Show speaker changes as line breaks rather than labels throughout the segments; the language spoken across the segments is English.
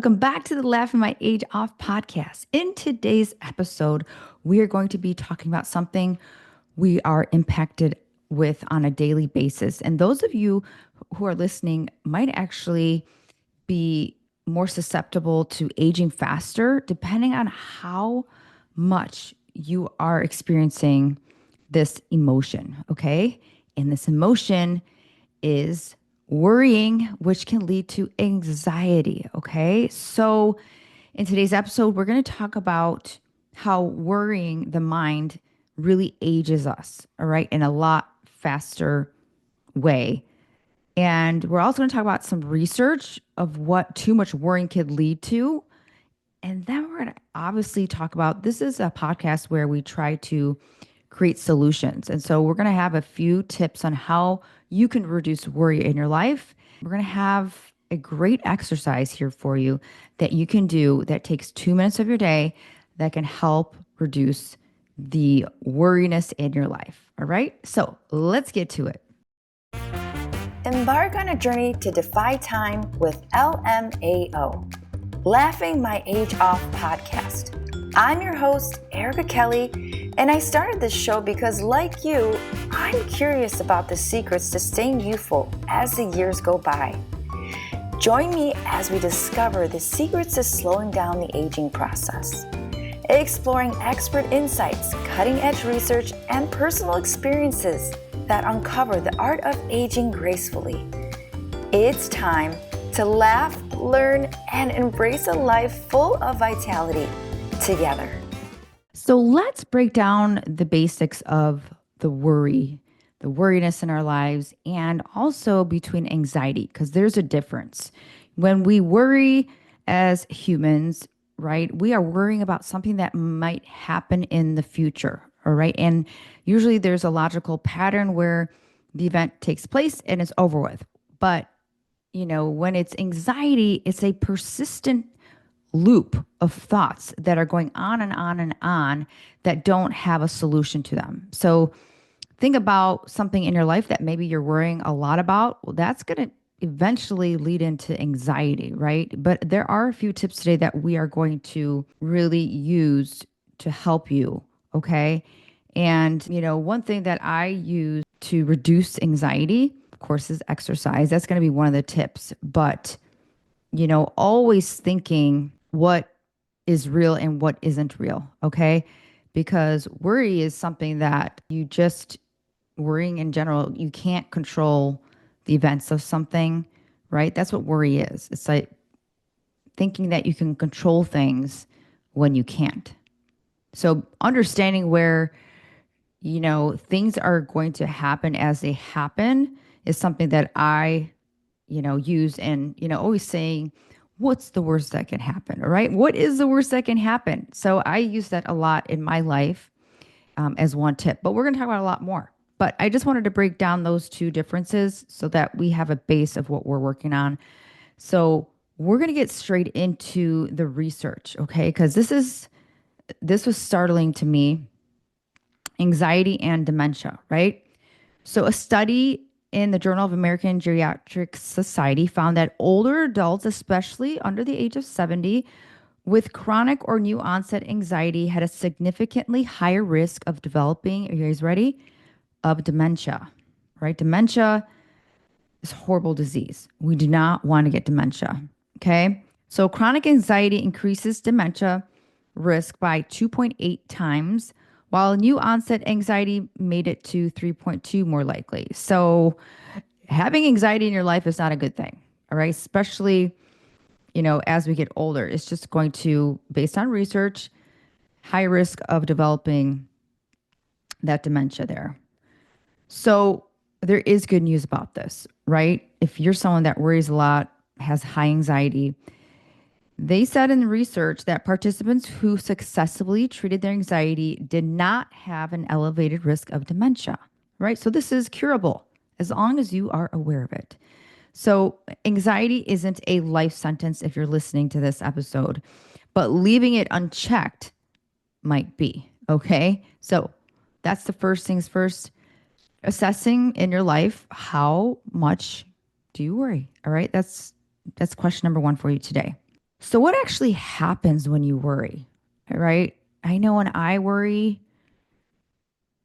Welcome back to the Laughing My Age Off podcast. In today's episode, we are going to be talking about something we are impacted with on a daily basis. And those of you who are listening might actually be more susceptible to aging faster, depending on how much you are experiencing this emotion. Okay. And this emotion is worrying, which can lead to anxiety. Okay. So, in today's episode, we're going to talk about how worrying the mind really ages us, all right, in a lot faster way. And we're also going to talk about some research of what too much worrying could lead to. And then we're going to obviously talk about this is a podcast where we try to create solutions. And so we're going to have a few tips on how you can reduce worry in your life. We're going to have a great exercise here for you that you can do that takes 2 minutes of your day that can help reduce the worriness in your life. All right. So let's get to it.
Embark on a journey to defy time with LMAO, Laughing My Age Off podcast. I'm your host, Erica Kelly, and I started this show because, like you, I'm curious about the secrets to staying youthful as the years go by. Join me as we discover the secrets to slowing down the aging process, exploring expert insights, cutting-edge research, and personal experiences that uncover the art of aging gracefully. It's time to laugh, learn, and embrace a life full of vitality together.
So let's break down the basics of the worriness in our lives, and also between anxiety, because there's a difference. When we worry as humans, right, we are worrying about something that might happen in the future. All right. And usually there's a logical pattern where the event takes place and it's over with. But, when it's anxiety, it's a persistent loop of thoughts that are going on and on and on that don't have a solution to them. So think about something in your life that maybe you're worrying a lot about. Well, that's going to eventually lead into anxiety, right? But there are a few tips today that we are going to really use to help you. Okay. And, one thing that I use to reduce anxiety, of course, is exercise. That's going to be one of the tips. But, always thinking what is real and what isn't real. Okay. Because worry is something that worrying in general, you can't control the events of something, right? That's what worry is. It's like thinking that you can control things when you can't. So understanding where, things are going to happen as they happen is something that I, use, and, always saying, what's the worst that can happen? All right. What is the worst that can happen? So I use that a lot in my life as one tip, but we're going to talk about a lot more. But I just wanted to break down those two differences so that we have a base of what we're working on. So we're going to get straight into the research, okay? Because this was startling to me. Anxiety and dementia, right? So a study in the Journal of American Geriatric Society found that older adults, especially under the age of 70, with chronic or new onset anxiety had a significantly higher risk of developing, are you guys ready? Of dementia, right? Dementia is a horrible disease. We do not want to get dementia, okay? So chronic anxiety increases dementia risk by 2.8 times, while new onset anxiety made it to 3.2 more likely. So having anxiety in your life is not a good thing, all right? Especially, as we get older. It's just going to, based on research, high risk of developing that dementia there. So there is good news about this, right? If you're someone that worries a lot, has high anxiety, they said in the research that participants who successfully treated their anxiety did not have an elevated risk of dementia, right? So this is curable as long as you are aware of it. So anxiety isn't a life sentence if you're listening to this episode, but leaving it unchecked might be, okay? So that's the first things first. Assessing in your life, how much do you worry? All right. That's question number one for you today. So, what actually happens when you worry? Right? I know when I worry,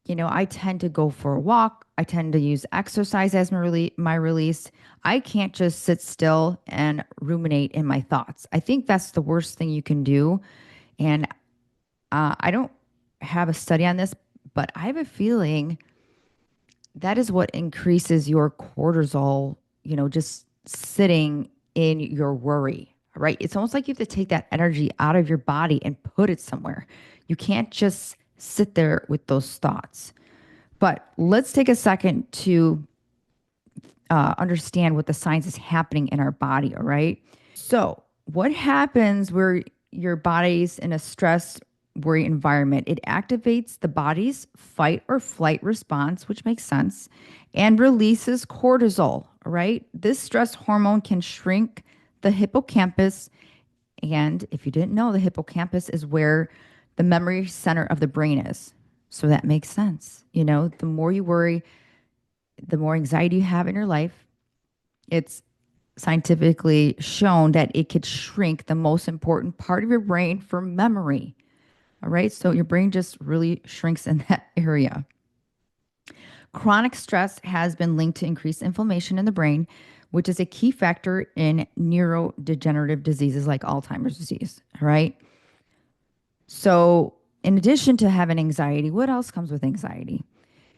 I tend to go for a walk. I tend to use exercise as my release. I can't just sit still and ruminate in my thoughts. I think that's the worst thing you can do. And I don't have a study on this, but I have a feeling that is what increases your cortisol, just sitting in your worry, right? It's almost like you have to take that energy out of your body and put it somewhere. You can't just sit there with those thoughts. But let's take a second to understand what the science is happening in our body, all right? So, what happens where your body's in a stress worry environment? It activates the body's fight or flight response, which makes sense, and releases cortisol, all right? This stress hormone can shrink the hippocampus. And if you didn't know, the hippocampus is where the memory center of the brain is. So that makes sense. The more you worry, the more anxiety you have in your life. It's scientifically shown that it could shrink the most important part of your brain for memory. All right. So your brain just really shrinks in that area. Chronic stress has been linked to increased inflammation in the brain, which is a key factor in neurodegenerative diseases like Alzheimer's disease. All right. So, in addition to having anxiety, what else comes with anxiety?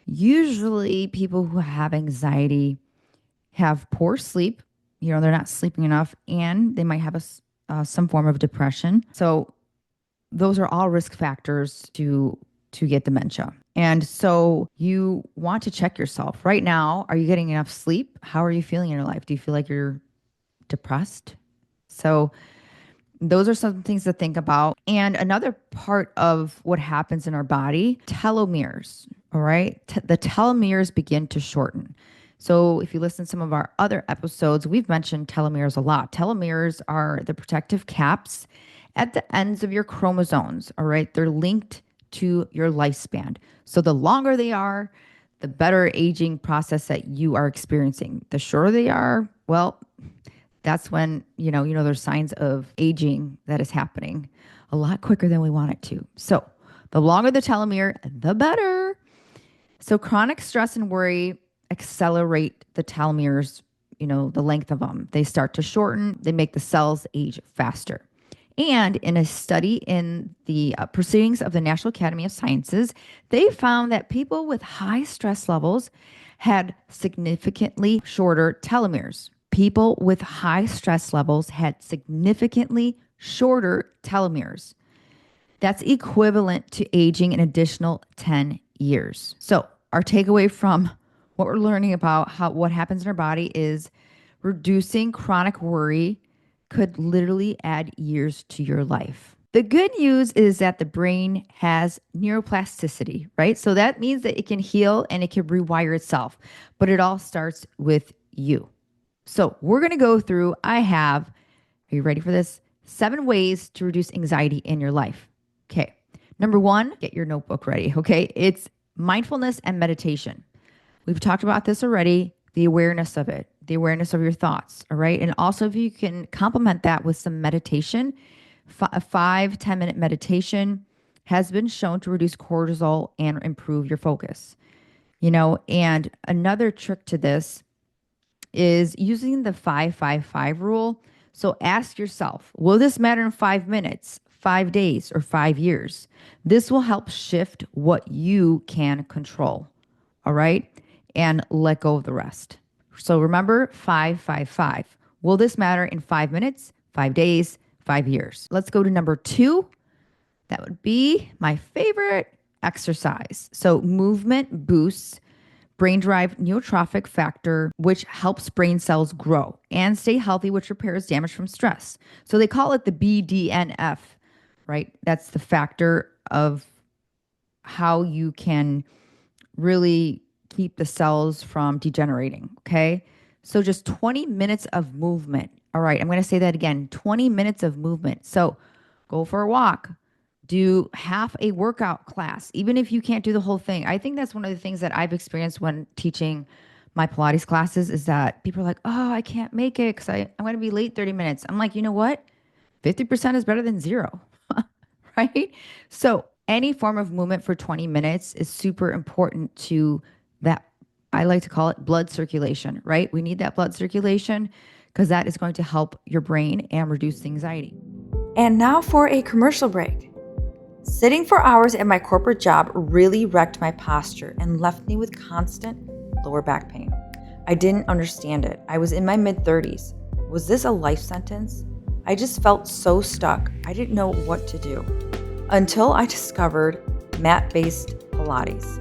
Usually, people who have anxiety have poor sleep. They're not sleeping enough, and they might have some form of depression. So those are all risk factors to get dementia. And so you want to check yourself right now. Are you getting enough sleep? How are you feeling in your life? Do you feel like you're depressed? So those are some things to think about. And another part of what happens in our body, telomeres, all right? The telomeres begin to shorten. So if you listen to some of our other episodes, we've mentioned telomeres a lot. Telomeres are the protective caps at the ends of your chromosomes, all right? They're linked to your lifespan. So the longer they are, the better aging process that you are experiencing. The shorter they are, well, that's when there's signs of aging that is happening a lot quicker than we want it to. So the longer the telomere, the better. So chronic stress and worry accelerate the telomeres, the length of them. They start to shorten, they make the cells age faster. And in a study in the proceedings of the National Academy of Sciences, they found that people with high stress levels had significantly shorter telomeres. People with high stress levels had significantly shorter telomeres. That's equivalent to aging an additional 10 years. So, our takeaway from what we're learning about what happens in our body is reducing chronic worry could literally add years to your life. The good news is that the brain has neuroplasticity, right? So that means that it can heal and it can rewire itself, but it all starts with you. So we're going to go through, are you ready for this? 7 ways to reduce anxiety in your life. Okay. Number 1, get your notebook ready. Okay. It's mindfulness and meditation. We've talked about this already, the awareness of it, the awareness of your thoughts. All right. And also, if you can complement that with some meditation, a 5-10 minute meditation has been shown to reduce cortisol and improve your focus. And another trick to this is using the 5-5-5 rule. So ask yourself, will this matter in 5 minutes, 5 days, or 5 years? This will help shift what you can control. All right. And let go of the rest. So remember 5-5-5. Will this matter in 5 minutes, 5 days, 5 years? Let's go to number 2. That would be my favorite, exercise. So movement boosts brain-derived neurotrophic factor, which helps brain cells grow and stay healthy, which repairs damage from stress. So they call it the BDNF, right? That's the factor of how you can really keep the cells from degenerating. Okay. So just 20 minutes of movement. All right. I'm going to say that again, 20 minutes of movement. So go for a walk, do half a workout class, even if you can't do the whole thing. I think that's one of the things that I've experienced when teaching my Pilates classes is that people are like, oh, I can't make it because I'm going to be late 30 minutes. I'm like, you know what? 50% is better than zero, right? So any form of movement for 20 minutes is super important to that. I like to call it blood circulation, right? We need that blood circulation because that is going to help your brain and reduce anxiety.
And now for a commercial break. Sitting for hours at my corporate job really wrecked my posture and left me with constant lower back pain. I didn't understand it. I was in my mid-30s. Was this a life sentence? I just felt so stuck. I didn't know what to do. Until I discovered mat-based Pilates.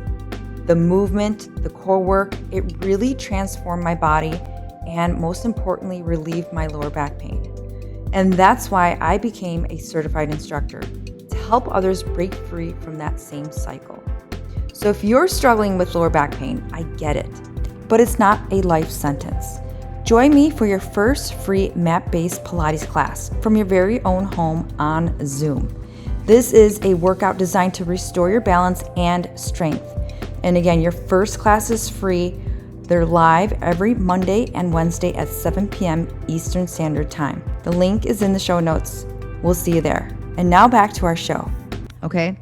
The movement, the core work, it really transformed my body and most importantly, relieved my lower back pain. And that's why I became a certified instructor, to help others break free from that same cycle. So if you're struggling with lower back pain, I get it, but it's not a life sentence. Join me for your first free mat-based Pilates class from your very own home on Zoom. This is a workout designed to restore your balance and strength. And again, your first class is free. They're live every Monday and Wednesday at 7 p.m. Eastern Standard Time. The link is in the show notes. We'll see you there. And now back to our show.
Okay.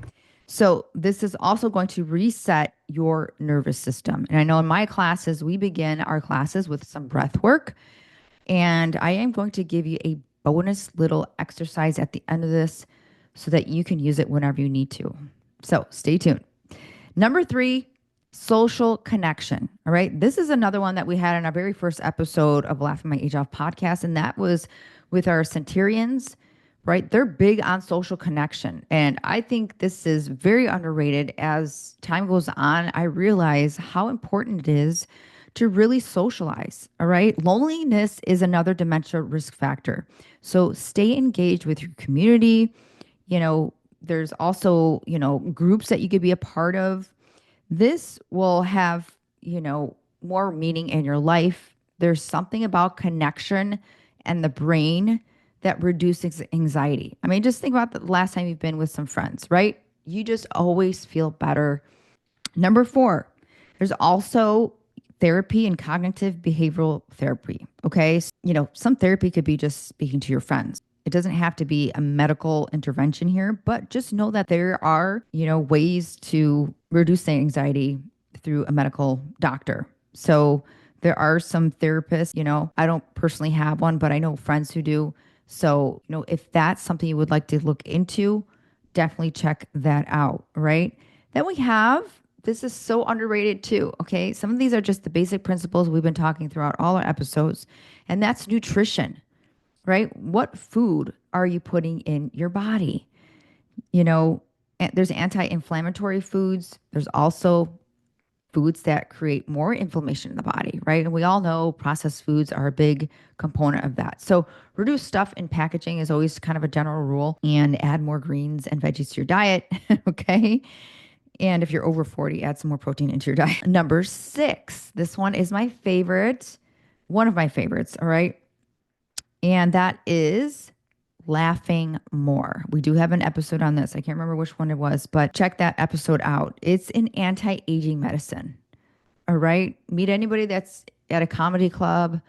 So this is also going to reset your nervous system. And I know in my classes, we begin our classes with some breath work. And I am going to give you a bonus little exercise at the end of this so that you can use it whenever you need to. So stay tuned. Number 3, social connection. All right. This is another one that we had in our very first episode of Laughing My Age Off podcast. And that was with our centurions, right? They're big on social connection. And I think this is very underrated. As time goes on, I realize how important it is to really socialize. All right. Loneliness is another dementia risk factor. So stay engaged with your community. There's also, groups that you could be a part of. This will have, more meaning in your life. There's something about connection and the brain that reduces anxiety. I mean, just think about the last time you've been with some friends, right? You just always feel better. Number 4, there's also therapy and cognitive behavioral therapy. Okay. Some therapy could be just speaking to your friends. It doesn't have to be a medical intervention here, but just know that there are, ways to reduce the anxiety through a medical doctor. So there are some therapists, I don't personally have one, but I know friends who do. So, if that's something you would like to look into, definitely check that out, right? Then we have, this is so underrated too, okay? Some of these are just the basic principles we've been talking throughout all our episodes, and that's nutrition. Right? What food are you putting in your body? There's anti-inflammatory foods. There's also foods that create more inflammation in the body, right? And we all know processed foods are a big component of that. So reduce stuff in packaging is always kind of a general rule, and add more greens and veggies to your diet. Okay. And if you're over 40, add some more protein into your diet. Number 6, this one is my favorite, one of my favorites. All right. And that is laughing more. We do have an episode on this. I can't remember which one it was, but check that episode out. It's an anti-aging medicine. All right. Meet anybody that's at a comedy club,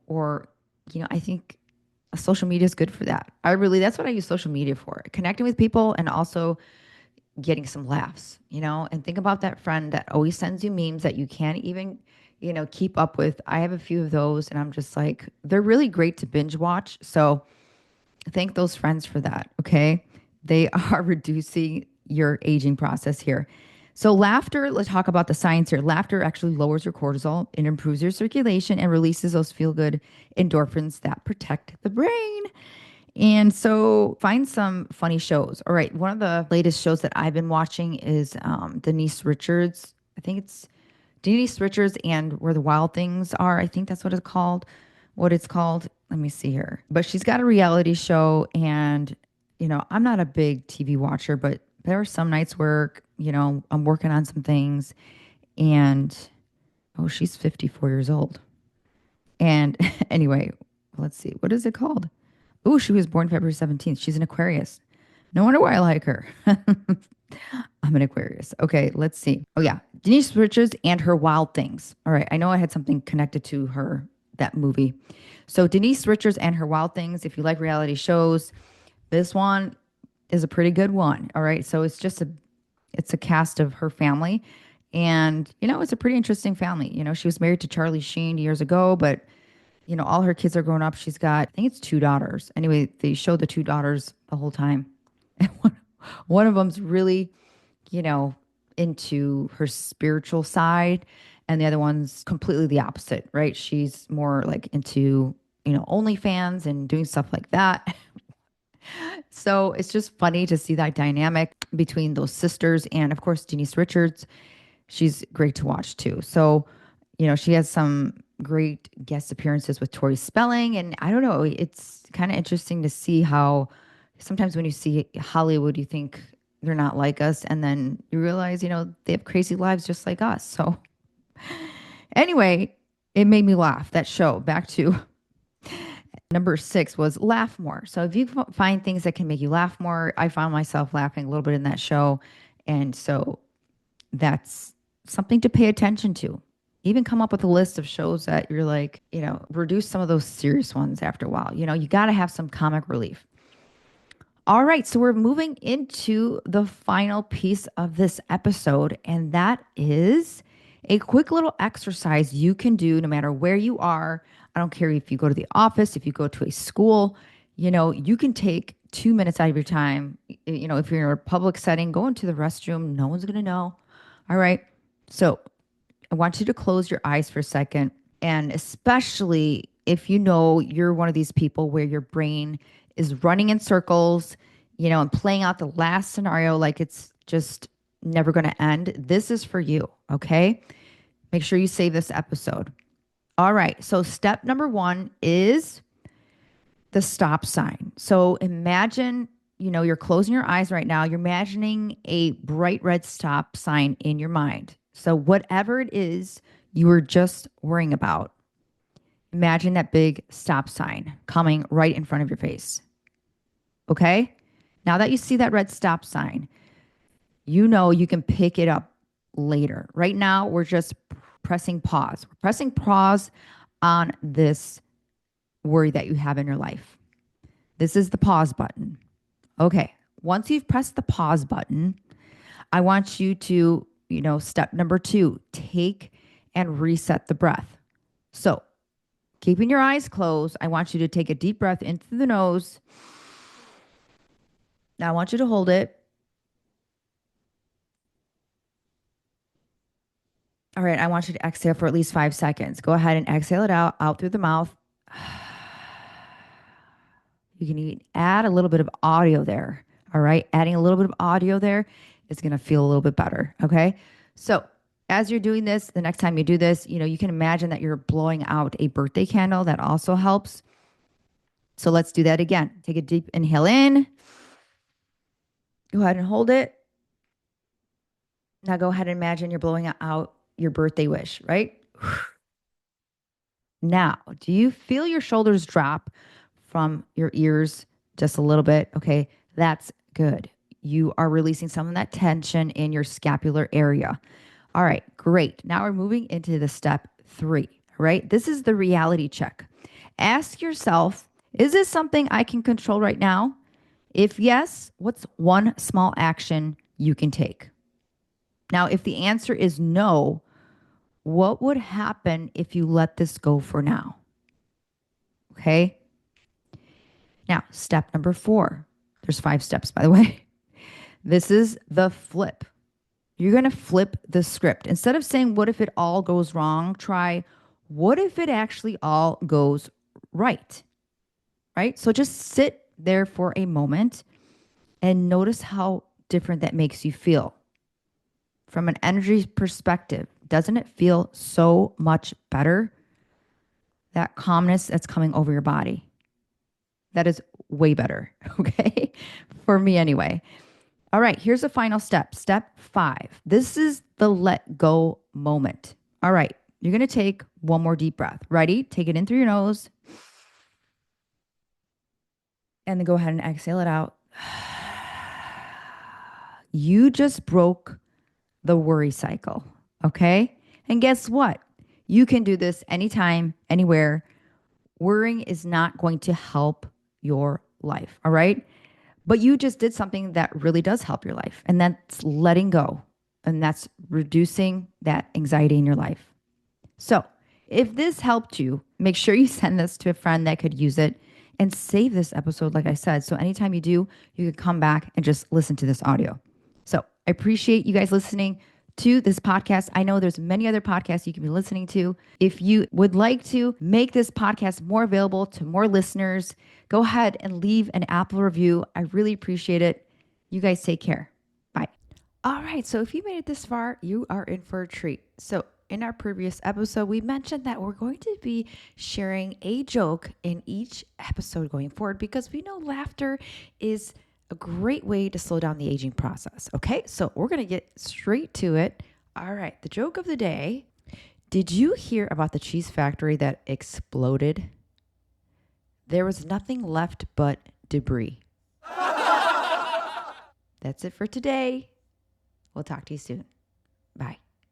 or, I think social media is good for that. That's what I use social media for. Connecting with people and also getting some laughs, and think about that friend that always sends you memes that you can't even keep up with. I have a few of those and I'm just like, they're really great to binge watch. So thank those friends for that. Okay. They are reducing your aging process here. So laughter, let's talk about the science here. Laughter actually lowers your cortisol. It improves your circulation and releases those feel good endorphins that protect the brain. And so find some funny shows. All right. One of the latest shows that I've been watching is Denise Richards. I think it's Denise Richards and Where the Wild Things Are. I think that's what it's called. Let me see here. But she's got a reality show, and I'm not a big TV watcher, but there are some nights where I'm working on some things, and she's 54 years old. And anyway, let's see. What is it called? Oh, she was born February 17th. She's an Aquarius. No wonder why I like her. I'm an Aquarius. Okay, let's see. Oh, yeah. Denise Richards and Her Wild Things. All right. I know I had something connected to her that movie. So Denise Richards and Her Wild Things, if you like reality shows, this one is a pretty good one. All right. So it's a cast of her family. And, it's a pretty interesting family. She was married to Charlie Sheen years ago, but, all her kids are grown up. She's got, I think it's two daughters. Anyway, they show the two daughters the whole time. And one of them's really, you know, into her spiritual side, and the other one's completely the opposite, right? She's more like into, OnlyFans and doing stuff like that. So it's just funny to see that dynamic between those sisters. And of course, Denise Richards, she's great to watch too. So, she has some great guest appearances with Tori Spelling. And I don't know, it's kind of interesting to see how sometimes when you see Hollywood, you think they're not like us. And then you realize, they have crazy lives just like us. So anyway, it made me laugh, that show. Back to number 6 was laugh more. So if you find things that can make you laugh more, I found myself laughing a little bit in that show. And so that's something to pay attention to. Even come up with a list of shows that you're like, reduce some of those serious ones after a while. You got to have some comic relief. All right, so we're moving into the final piece of this episode, and that is a quick little exercise you can do no matter where you are. I don't care if you go to the office, if you go to a school, you can take 2 minutes out of your time. If you're in a public setting, go into the restroom, no one's going to know. All right, so I want you to close your eyes for a second, and especially if you're one of these people where your brain is running in circles, and playing out the last scenario like it's just never going to end. This is for you, okay? Make sure you save this episode. All right. So step number 1 is the stop sign. So imagine, you're closing your eyes right now. You're imagining a bright red stop sign in your mind. So whatever it is you were just worrying about, imagine that big stop sign coming right in front of your face. Okay? Now that you see that red stop sign, you can pick it up later. Right now, we're just pressing pause. We're pressing pause on this worry that you have in your life. This is the pause button. Okay. Once you've pressed the pause button, I want you to, step number 2, take and reset the breath. So, keeping your eyes closed, I want you to take a deep breath in through the nose. Now I want you to hold it. All right, I want you to exhale for at least 5 seconds. Go ahead and exhale it out through the mouth. You can even add a little bit of audio there. All right, adding a little bit of audio there is going to feel a little bit better. Okay, so as you're doing this, the next time you do this, you can imagine that you're blowing out a birthday candle. That also helps. So let's do that again. Take a deep inhale in. Go ahead and hold it. Now go ahead and imagine you're blowing out your birthday wish, right? Now, do you feel your shoulders drop from your ears just a little bit? Okay, that's good. You are releasing some of that tension in your scapular area. All right, great. Now we're moving into the step 3, right? This is the reality check. Ask yourself, is this something I can control right now? If yes, what's one small action you can take? Now, if the answer is no, what would happen if you let this go for now? Okay. Now, step number 4. There's 5 steps, by the way. This is the flip. You're going to flip the script. Instead of saying, what if it all goes wrong? Try, what if it actually all goes right? Right? So just sit there for a moment and notice how different that makes you feel. From an energy perspective, doesn't it feel so much better? That calmness that's coming over your body. That is way better, okay? For me anyway. All right, here's the final step. Step 5. This is the let go moment. All right, you're going to take one more deep breath. Ready? Take it in through your nose. And then go ahead and exhale it out. You just broke the worry cycle, okay? And guess what? You can do this anytime, anywhere. Worrying is not going to help your life. All right. But you just did something that really does help your life, and that's letting go. And that's reducing that anxiety in your life. So, if this helped you, make sure you send this to a friend that could use it and save this episode, like I said. So, anytime you do, you can come back and just listen to this audio. So, I appreciate you guys listening to this podcast. I know there's many other podcasts you can be listening to. If you would like to make this podcast more available to more listeners, go ahead and leave an Apple review. I really appreciate it. You guys take care. Bye. All right. So if you made it this far, you are in for a treat. So in our previous episode, we mentioned that we're going to be sharing a joke in each episode going forward because we know laughter is a great way to slow down the aging process. Okay. So we're going to get straight to it. All right. The joke of the day. Did you hear about the cheese factory that exploded? There was nothing left but debris. That's it for today. We'll talk to you soon. Bye.